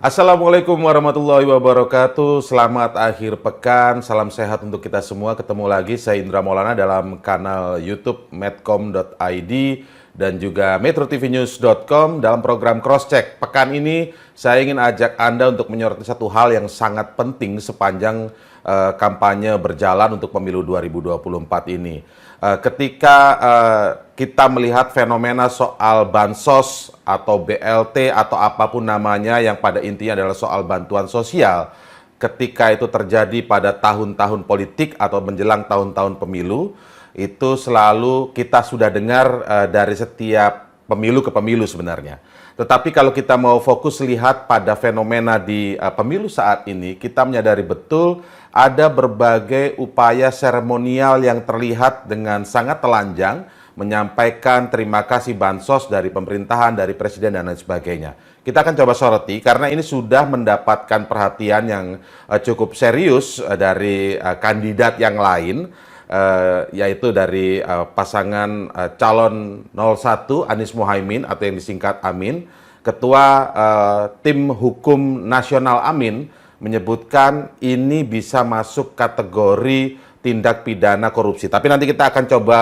Assalamualaikum warahmatullahi wabarakatuh. Selamat akhir pekan. Salam sehat untuk kita semua. Ketemu lagi saya Indra Maulana dalam kanal YouTube medcom.id dan juga metrotvnews.com dalam program Crosscheck. Pekan ini saya ingin ajak Anda untuk menyoroti satu hal yang sangat penting sepanjang kampanye berjalan untuk pemilu 2024 ini. Ketika kita melihat fenomena soal bansos atau BLT atau apapun namanya yang pada intinya adalah soal bantuan sosial, ketika itu terjadi pada tahun-tahun politik atau menjelang tahun-tahun pemilu, itu selalu kita sudah dengar dari setiap pemilu ke pemilu sebenarnya. Tetapi kalau kita mau fokus lihat pada fenomena di pemilu saat ini, kita menyadari betul ada berbagai upaya seremonial yang terlihat dengan sangat telanjang menyampaikan terima kasih bansos dari pemerintahan, dari presiden dan lain sebagainya. Kita akan coba soroti karena ini sudah mendapatkan perhatian yang cukup serius dari kandidat yang lain, yaitu dari pasangan calon 01 Anies Mohaimin atau yang disingkat Amin. Ketua Tim Hukum Nasional Amin menyebutkan ini bisa masuk kategori tindak pidana korupsi. Tapi nanti kita akan coba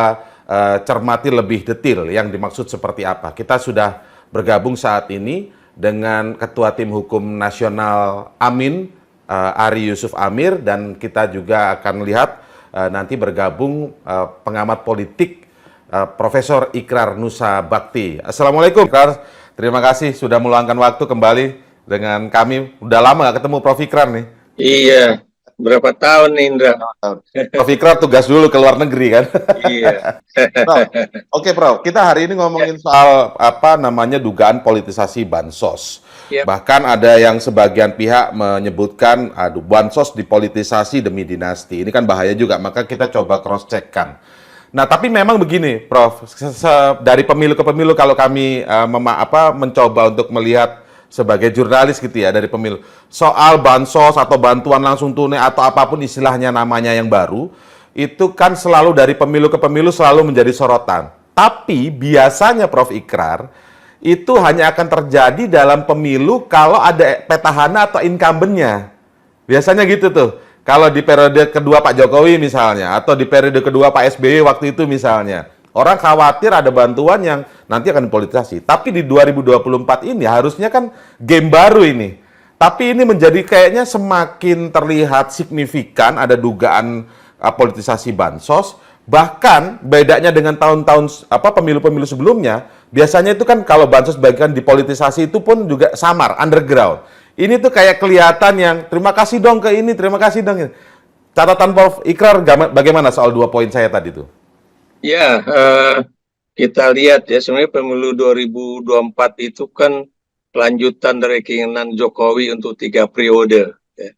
cermati lebih detail yang dimaksud seperti apa. Kita sudah bergabung saat ini dengan Ketua Tim Hukum Nasional Amin, Ari Yusuf Amir, dan kita juga akan lihat nanti bergabung pengamat politik Profesor Ikrar Nusa Bakti. Assalamualaikum, Ikrar. Terima kasih sudah meluangkan waktu kembali dengan kami. Udah lama gak ketemu Prof. Ikrar nih. Iya, berapa tahun nih Indra? Prof. Ikrar tugas dulu ke luar negeri kan? Iya. Oke, Prof. Kita hari ini ngomongin soal apa namanya dugaan politisasi bansos. Yep. Bahkan ada yang sebagian pihak menyebutkan, aduh, bansos dipolitisasi demi dinasti. Ini kan bahaya juga, maka kita coba cross-check-kan. Nah, tapi memang begini, Prof. Dari pemilu ke pemilu kalau kami mencoba untuk melihat sebagai jurnalis gitu ya dari pemilu, soal bansos atau bantuan langsung tunai atau apapun istilahnya namanya yang baru, itu kan selalu dari pemilu ke pemilu selalu menjadi sorotan. Tapi biasanya Prof. Ikrar, itu hanya akan terjadi dalam pemilu kalau ada petahana atau incumbent-nya. Biasanya gitu tuh. Kalau di periode kedua Pak Jokowi misalnya, atau di periode kedua Pak SBY waktu itu misalnya, orang khawatir ada bantuan yang nanti akan dipolitisasi. Tapi di 2024 ini harusnya kan game baru ini. Tapi ini menjadi kayaknya semakin terlihat signifikan ada dugaan politisasi bansos. Bahkan bedanya dengan tahun-tahun pemilu-pemilu sebelumnya, biasanya itu kan kalau bansos bagian dipolitisasi itu pun juga samar, underground. Ini tuh kayak kelihatan yang terima kasih dong ke ini, terima kasih dong. Catatan Prof. Ikrar bagaimana soal 2 poin saya tadi tuh? Ya, kita lihat ya sebenarnya pemilu 2024 itu kan kelanjutan dari keinginan Jokowi untuk 3 periode. Ya.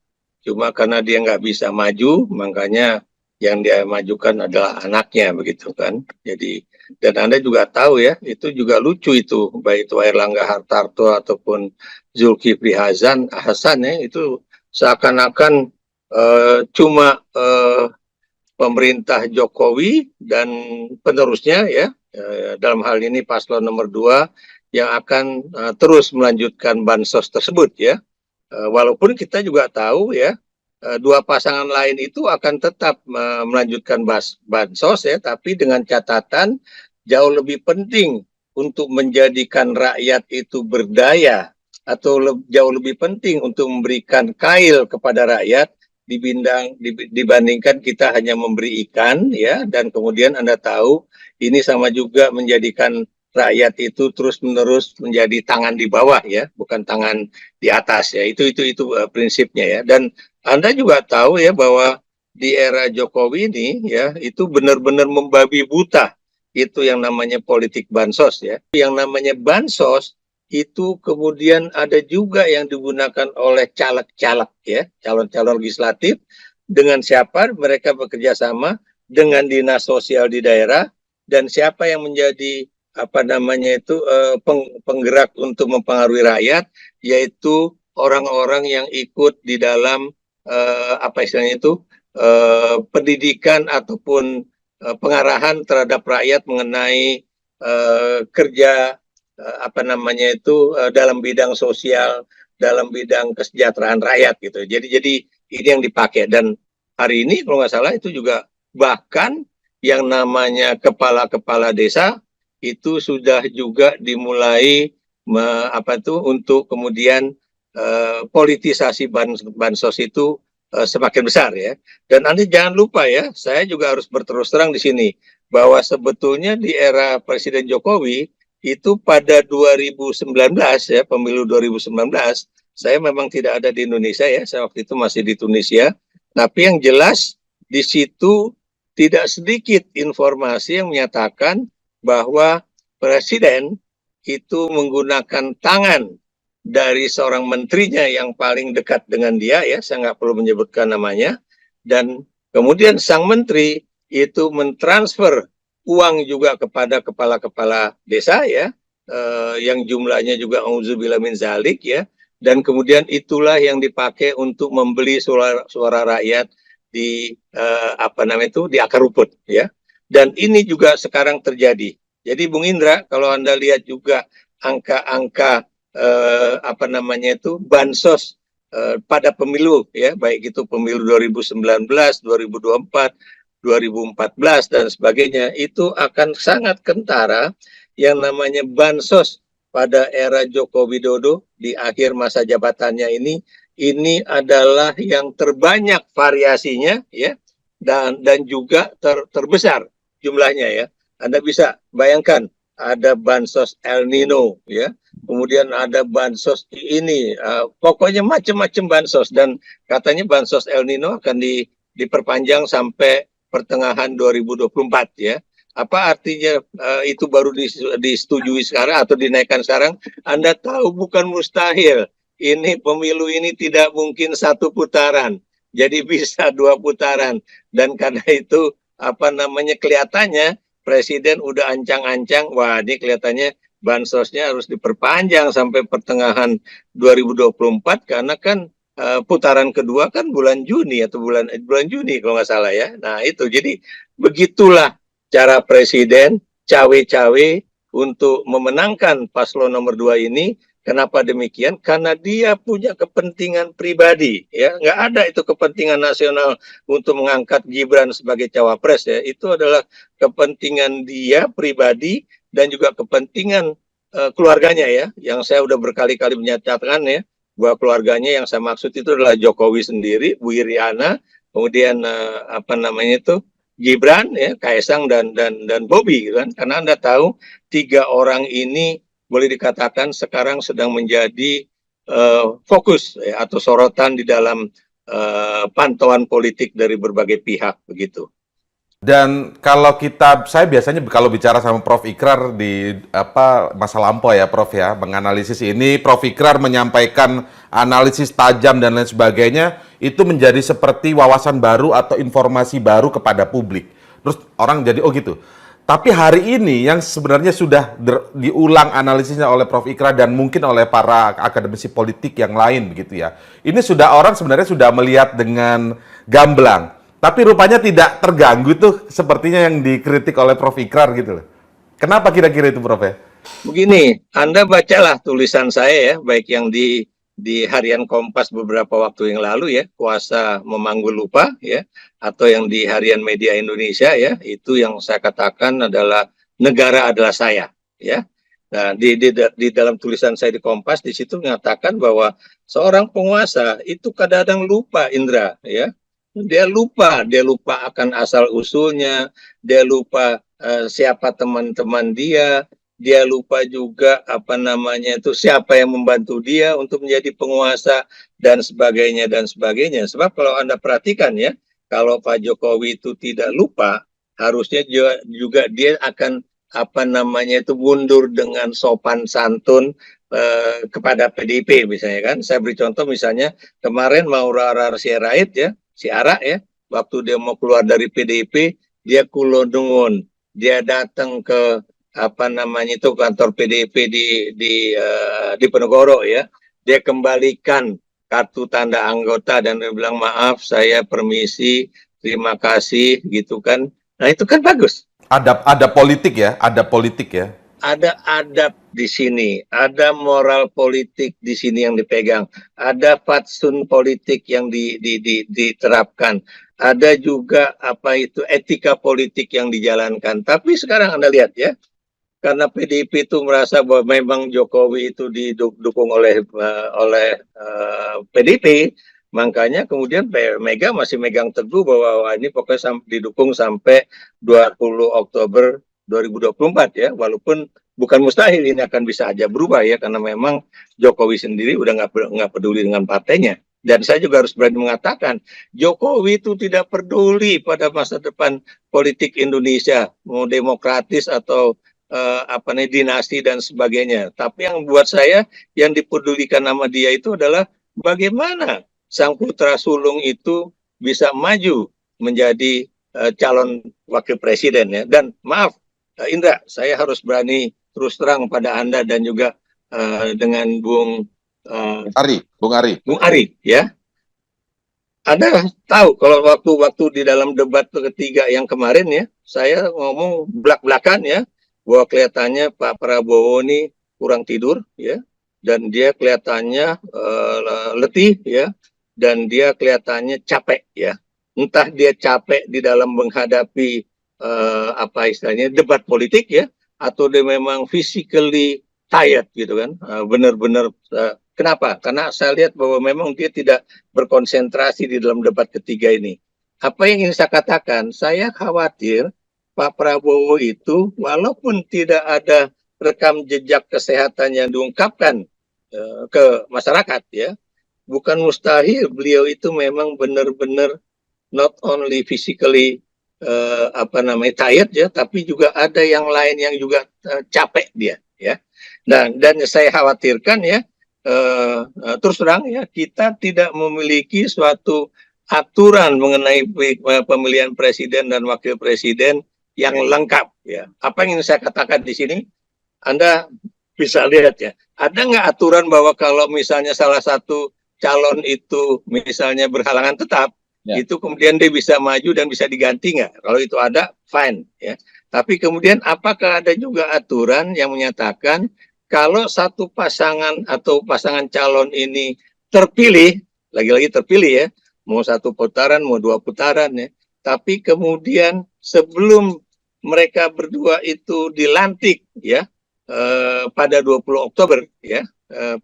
Cuma karena dia nggak bisa maju, makanya yang dia majukan adalah anaknya begitu kan. Jadi dan Anda juga tahu ya, itu juga lucu itu, baik itu Airlangga Hartarto ataupun Zulkifli Hasan ya, itu seakan-akan cuma pemerintah Jokowi dan penerusnya ya, dalam hal ini paslon nomor 2 yang akan terus melanjutkan bansos tersebut ya. Walaupun kita juga tahu ya, dua pasangan lain itu akan tetap melanjutkan bansos ya, tapi dengan catatan jauh lebih penting untuk menjadikan rakyat itu berdaya atau jauh lebih penting untuk memberikan kail kepada rakyat dibandingkan kita hanya memberi ikan ya, dan kemudian Anda tahu ini sama juga menjadikan rakyat itu terus-menerus menjadi tangan di bawah ya, bukan tangan di atas ya. Itu prinsipnya ya. Dan Anda juga tahu ya bahwa di era Jokowi ini ya, itu benar-benar membabi buta itu yang namanya politik bansos ya. Yang namanya bansos itu kemudian ada juga yang digunakan oleh caleg-caleg ya, calon-calon legislatif, dengan siapa mereka bekerja sama dengan dinas sosial di daerah, dan siapa yang menjadi penggerak untuk mempengaruhi rakyat, yaitu orang-orang yang ikut di dalam pendidikan ataupun pengarahan terhadap rakyat mengenai kerja dalam bidang sosial, dalam bidang kesejahteraan rakyat gitu. Jadi ini yang dipakai, dan hari ini kalau nggak salah itu juga bahkan yang namanya kepala-kepala desa itu sudah juga dimulai untuk kemudian politisasi bansos itu semakin besar ya. Dan nanti jangan lupa ya, saya juga harus berterus terang di sini bahwa sebetulnya di era Presiden Jokowi itu pada 2019 ya, pemilu 2019, saya memang tidak ada di Indonesia ya, saya waktu itu masih di Tunisia. Tapi yang jelas di situ tidak sedikit informasi yang menyatakan bahwa Presiden itu menggunakan tangan dari seorang menterinya yang paling dekat dengan dia ya, saya nggak perlu menyebutkan namanya, dan kemudian sang menteri itu mentransfer uang juga kepada kepala-kepala desa ya, yang jumlahnya juga auzubillah min zalik ya, dan kemudian itulah yang dipakai untuk membeli suara rakyat di di akar rumput ya. Dan ini juga sekarang terjadi. Jadi Bung Indra, kalau Anda lihat juga angka-angka bansos pada pemilu ya, baik itu pemilu 2019, 2024, 2014 dan sebagainya, itu akan sangat kentara yang namanya bansos pada era Joko Widodo di akhir masa jabatannya ini adalah yang terbanyak variasinya ya, dan juga terbesar jumlahnya ya. Anda bisa bayangkan ada bansos El Nino ya, kemudian ada bansos ini, pokoknya macam-macam bansos, dan katanya bansos El Nino akan diperpanjang sampai pertengahan 2024 ya. Apa artinya itu baru disetujui sekarang atau dinaikkan sekarang? Anda tahu bukan mustahil. Ini pemilu ini tidak mungkin satu putaran, jadi bisa 2 putaran. Dan karena itu kelihatannya Presiden udah ancang-ancang, wah ini kelihatannya bansosnya harus diperpanjang sampai pertengahan 2024 karena kan putaran kedua kan bulan Juni atau bulan Juni kalau nggak salah ya. Nah itu, jadi begitulah cara Presiden cawe-cawe untuk memenangkan paslon nomor 2 ini. Kenapa demikian? Karena dia punya kepentingan pribadi, ya. Nggak ada itu kepentingan nasional untuk mengangkat Gibran sebagai cawapres, ya. Itu adalah kepentingan dia pribadi dan juga kepentingan keluarganya, ya. Yang saya udah berkali-kali menyatakan, ya, bahwa keluarganya yang saya maksud itu adalah Jokowi sendiri, Bu Iriana, kemudian Gibran, ya, Kaisang dan Bobi, kan? Karena Anda tahu 3 orang ini boleh dikatakan sekarang sedang menjadi fokus ya, atau sorotan di dalam pantauan politik dari berbagai pihak begitu. Dan kalau saya biasanya kalau bicara sama Prof. Ikrar di masa lampau ya Prof ya, menganalisis ini, Prof. Ikrar menyampaikan analisis tajam dan lain sebagainya, itu menjadi seperti wawasan baru atau informasi baru kepada publik. Terus orang jadi, oh gitu. Tapi hari ini yang sebenarnya sudah diulang analisisnya oleh Prof. Ikrar dan mungkin oleh para akademisi politik yang lain begitu ya. Ini orang sebenarnya sudah melihat dengan gamblang. Tapi rupanya tidak terganggu tuh sepertinya yang dikritik oleh Prof. Ikrar gitu loh. Kenapa kira-kira itu Prof ya? Begini, Anda bacalah tulisan saya ya, baik yang di harian Kompas beberapa waktu yang lalu ya, Kuasa Memanggul Lupa ya, atau yang di harian Media Indonesia ya, itu yang saya katakan adalah negara adalah saya ya. Nah, di dalam tulisan saya di Kompas di situ mengatakan bahwa seorang penguasa itu kadang-kadang lupa, Indra ya. Dia lupa akan asal usulnya, dia lupa siapa teman-teman dia lupa juga siapa yang membantu dia untuk menjadi penguasa dan sebagainya dan sebagainya. Sebab kalau Anda perhatikan ya, kalau Pak Jokowi itu tidak lupa, harusnya juga dia akan mundur dengan sopan santun kepada PDIP misalnya kan. Saya beri contoh misalnya kemarin Maura Sirait ya, si Ara ya, waktu dia mau keluar dari PDIP, dia kulonungun, dia datang ke kantor PDIP di Penogoro ya, dia kembalikan kartu tanda anggota dan dia bilang maaf saya permisi terima kasih gitu kan. Nah itu kan bagus. Ada politik ya, ada politik ya. ada adab di sini, ada moral politik di sini yang dipegang, ada fatsun politik yang diterapkan, ada juga apa itu etika politik yang dijalankan. Tapi sekarang Anda lihat ya, karena PDIP itu merasa bahwa memang Jokowi itu didukung oleh PDIP, makanya kemudian Mega masih megang teguh bahwa ini pokoknya didukung sampai 20 Oktober 2024 ya, walaupun bukan mustahil ini akan bisa aja berubah ya, karena memang Jokowi sendiri udah nggak peduli dengan partainya. Dan saya juga harus berani mengatakan, Jokowi itu tidak peduli pada masa depan politik Indonesia, mau demokratis atau apa nih dinasti dan sebagainya. Tapi yang buat saya yang dipedulikan nama dia itu adalah bagaimana sang putra sulung itu bisa maju menjadi calon wakil presiden ya. Dan maaf Indra, saya harus berani terus terang pada Anda dan juga dengan Bung Ari. Bung Ari ya. Anda tahu kalau waktu di dalam debat ketiga yang kemarin ya, saya ngomong belak-belakan ya, bahwa kelihatannya Pak Prabowo ini kurang tidur ya, dan dia kelihatannya letih ya, dan dia kelihatannya capek ya. Entah dia capek di dalam menghadapi apa istilahnya debat politik ya, atau dia memang physically tired gitu kan, benar-benar kenapa? Karena saya lihat bahwa memang dia tidak berkonsentrasi di dalam debat ketiga ini. Apa yang ingin saya katakan? Saya khawatir Pak Prabowo itu walaupun tidak ada rekam jejak kesehatan yang diungkapkan ke masyarakat ya, bukan mustahil beliau itu memang benar-benar not only physically tired ya, tapi juga ada yang lain yang juga capek dia ya. Dan saya khawatirkan ya, terus terang ya, kita tidak memiliki suatu aturan mengenai pemilihan presiden dan wakil presiden yang lengkap ya. Apa yang ingin saya katakan di sini, Anda bisa lihat ya, ada nggak aturan bahwa kalau misalnya salah satu calon itu misalnya berhalangan tetap, itu kemudian dia bisa maju dan bisa diganti nggak? Kalau itu ada, fine ya. Tapi kemudian apakah ada juga aturan yang menyatakan kalau satu pasangan atau pasangan calon ini terpilih, lagi-lagi terpilih ya, mau satu putaran, mau dua putaran ya, tapi kemudian sebelum mereka berdua itu dilantik ya, pada 20 Oktober ya,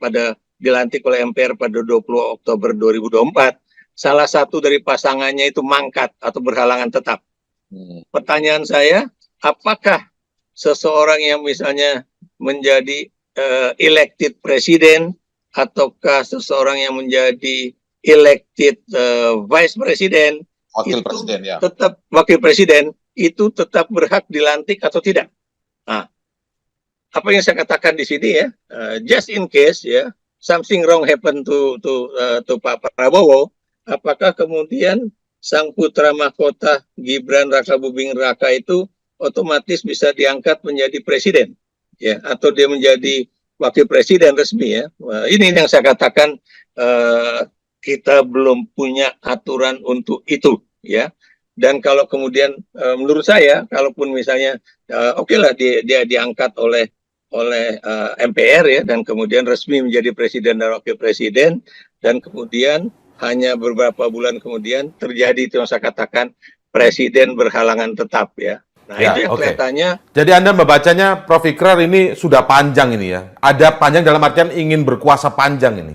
pada dilantik oleh MPR pada 20 Oktober 2024, salah satu dari pasangannya itu mangkat atau berhalangan tetap. Pertanyaan saya, apakah seseorang yang misalnya menjadi elected presiden ataukah seseorang yang menjadi elected vice presiden Wakil itu presiden ya. tetap wakil presiden itu tetap berhak dilantik atau tidak? Nah, apa yang saya katakan di sini ya, just in case ya, something wrong happen to Pak Prabowo, apakah kemudian sang putra mahkota Gibran Raka Buming Raka itu otomatis bisa diangkat menjadi presiden ya, atau dia menjadi wakil presiden resmi ya. Ini yang saya katakan, kita belum punya aturan untuk itu ya. Dan kalau kemudian menurut saya, kalaupun misalnya oke lah dia diangkat oleh MPR ya, dan kemudian resmi menjadi presiden dan wakil presiden, dan kemudian hanya beberapa bulan kemudian terjadi itu yang saya katakan presiden berhalangan tetap ya. Nah Ya, itu yang kelihatannya. Jadi Anda membacanya, Prof. Ikrar, ini sudah panjang ini ya. Ada panjang dalam artian ingin berkuasa panjang ini.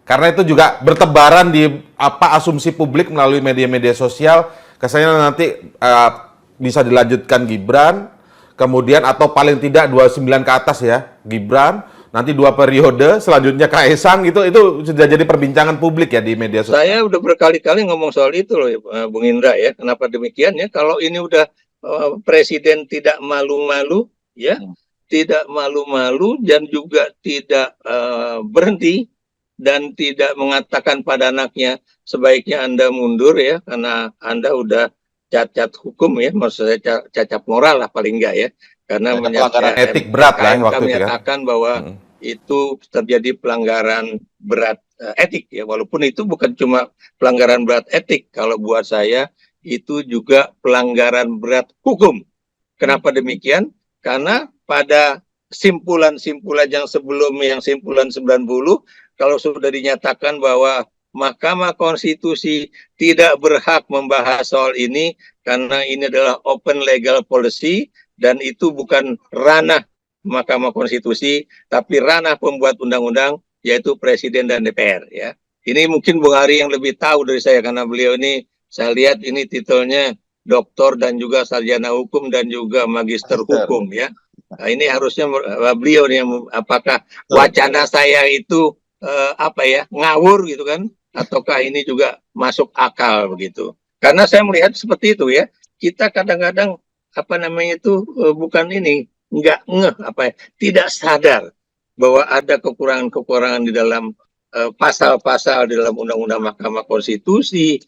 Karena itu juga bertebaran di asumsi publik melalui media-media sosial. Kesannya nanti bisa dilanjutkan Gibran, kemudian atau paling tidak 29 ke atas ya Gibran, nanti 2 periode, selanjutnya Kaesang, itu sudah jadi perbincangan publik ya di media sosial. Saya udah berkali-kali ngomong soal itu loh Bung Indra ya. Kenapa demikian ya? Kalau ini udah presiden tidak malu-malu ya, tidak malu-malu dan juga tidak berhenti dan tidak mengatakan pada anaknya sebaiknya Anda mundur ya, karena Anda udah cacat hukum ya, maksud saya cacat moral lah paling enggak ya, karena pelanggaran etik berat lah waktu itu menyatakan bahwa itu terjadi pelanggaran berat etik ya, walaupun itu bukan cuma pelanggaran berat etik, kalau buat saya itu juga pelanggaran berat hukum. Kenapa demikian? Karena pada simpulan-simpulan yang sebelum yang simpulan 90, kalau sudah dinyatakan bahwa Mahkamah Konstitusi tidak berhak membahas soal ini karena ini adalah open legal policy dan itu bukan ranah Mahkamah Konstitusi tapi ranah pembuat undang-undang yaitu Presiden dan DPR ya. Ini mungkin Bung Ari yang lebih tahu dari saya karena beliau ini saya lihat ini titelnya doktor dan juga sarjana hukum dan juga magister hukum ya. Nah, ini harusnya beliau nih apakah wacana saya itu apa ya ngawur gitu kan ataukah ini juga masuk akal begitu. Karena saya melihat seperti itu ya. Kita kadang-kadang apa namanya itu bukan ini nggak ngeh apa ya, tidak sadar bahwa ada kekurangan-kekurangan di dalam pasal-pasal di dalam Undang-Undang Mahkamah Konstitusi,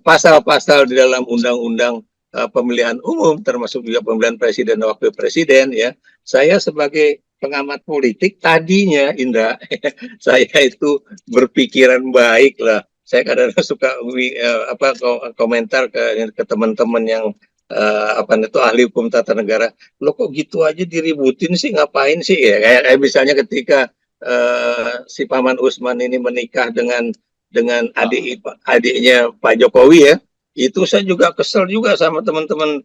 pasal-pasal di dalam Undang-Undang pemilihan umum, termasuk juga pemilihan presiden dan wakil presiden ya. Saya sebagai pengamat politik tadinya Indra, saya itu berpikiran baik lah. Saya kadang-kadang suka komentar ke teman-teman yang apa itu ahli hukum tata negara. Lo kok gitu aja diributin sih, ngapain sih ya? Kayak misalnya ketika si Paman Usman ini menikah dengan adiknya Pak Jokowi ya, itu saya juga kesel juga sama teman-teman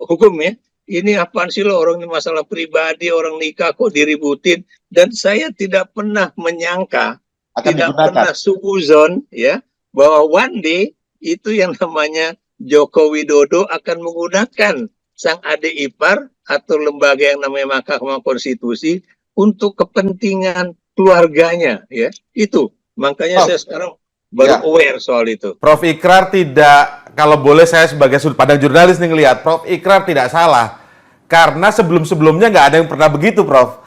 hukum ya. Ini apaan sih lo, orang ini masalah pribadi, orang nikah kok diributin. Dan saya tidak pernah menyangka, tidak pernah suuzon ya, bahwa one day itu yang namanya Joko Widodo akan menggunakan sang adik ipar atau lembaga yang namanya Mahkamah Konstitusi untuk kepentingan keluarganya ya. Itu makanya saya sekarang baru aware soal itu. Prof Ikrar tidak, kalau boleh saya sebagai sudut pandang jurnalis nih ngelihat, Prof Ikrar tidak salah. Karena sebelum-sebelumnya nggak ada yang pernah begitu, Prof.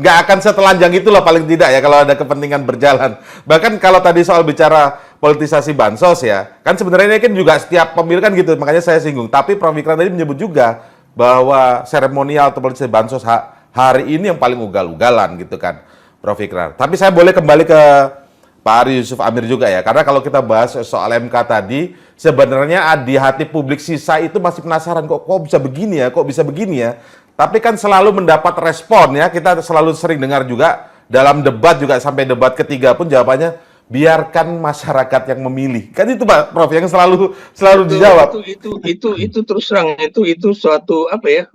Nggak akan setelanjang itu lah paling tidak ya kalau ada kepentingan berjalan. Bahkan kalau tadi soal bicara politisasi bansos ya, kan sebenarnya ini kan juga setiap pemilu kan gitu, makanya saya singgung. Tapi Prof Ikrar tadi menyebut juga bahwa seremonial atau politisasi bansos hari ini yang paling ugal-ugalan gitu kan, Prof Ikrar. Tapi saya boleh kembali ke Pak Ari Yusuf Amir juga ya, karena kalau kita bahas soal MK tadi, sebenarnya di hati publik sisa itu masih penasaran kok bisa begini ya, kok bisa begini ya. Tapi kan selalu mendapat respon ya, kita selalu sering dengar juga dalam debat juga sampai debat ketiga pun jawabannya biarkan masyarakat yang memilih. Kan itu Pak Prof yang selalu dijawab. Itu terus terang itu suatu apa ya?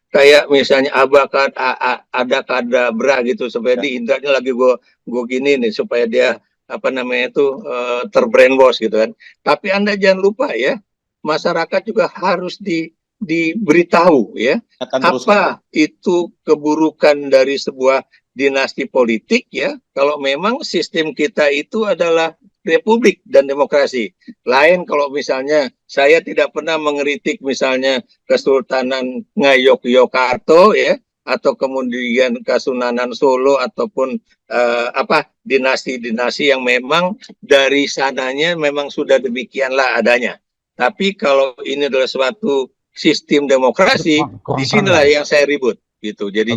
Kayak misalnya ada kadabra gitu supaya diindranya lagi gue gini nih supaya dia apa namanya itu terbrainwash gitu kan. Tapi Anda jangan lupa ya, masyarakat juga harus diberitahu ya apa itu keburukan dari sebuah dinasti politik ya. Kalau memang sistem kita itu adalah republik dan demokrasi. Lain kalau misalnya saya tidak pernah mengkritik misalnya Kesultanan Ngayogyakarta ya, atau kemudian Kesunanan Solo ataupun dinasti-dinasti yang memang dari sananya memang sudah demikianlah adanya. Tapi kalau ini adalah suatu sistem demokrasi, disinilah yang saya ribut gitu. Jadi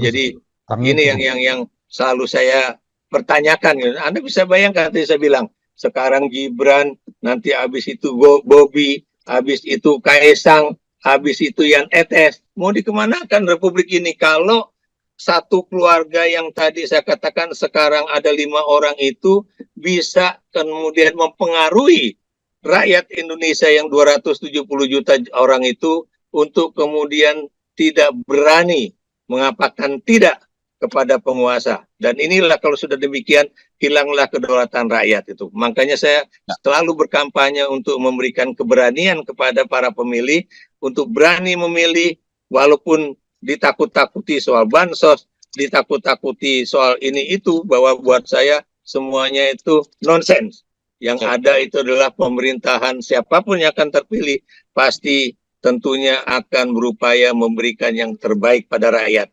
ini yang selalu saya pertanyakan. Anda bisa bayangkan tadi saya bilang, sekarang Gibran, nanti habis itu Bobi, habis itu Kaesang, habis itu Yan Etes. Mau dikemanakan Republik ini kalau satu keluarga yang tadi saya katakan sekarang ada 5 orang itu bisa kemudian mempengaruhi rakyat Indonesia yang 270 juta orang itu untuk kemudian tidak berani mengatakan tidak kepada penguasa. Dan inilah kalau sudah demikian, hilanglah kedaulatan rakyat itu. Makanya saya selalu berkampanye untuk memberikan keberanian kepada para pemilih untuk berani memilih walaupun ditakut-takuti soal bansos, ditakut-takuti soal ini itu, bahwa buat saya semuanya itu nonsens. Yang ada itu adalah pemerintahan siapapun yang akan terpilih pasti tentunya akan berupaya memberikan yang terbaik pada rakyat.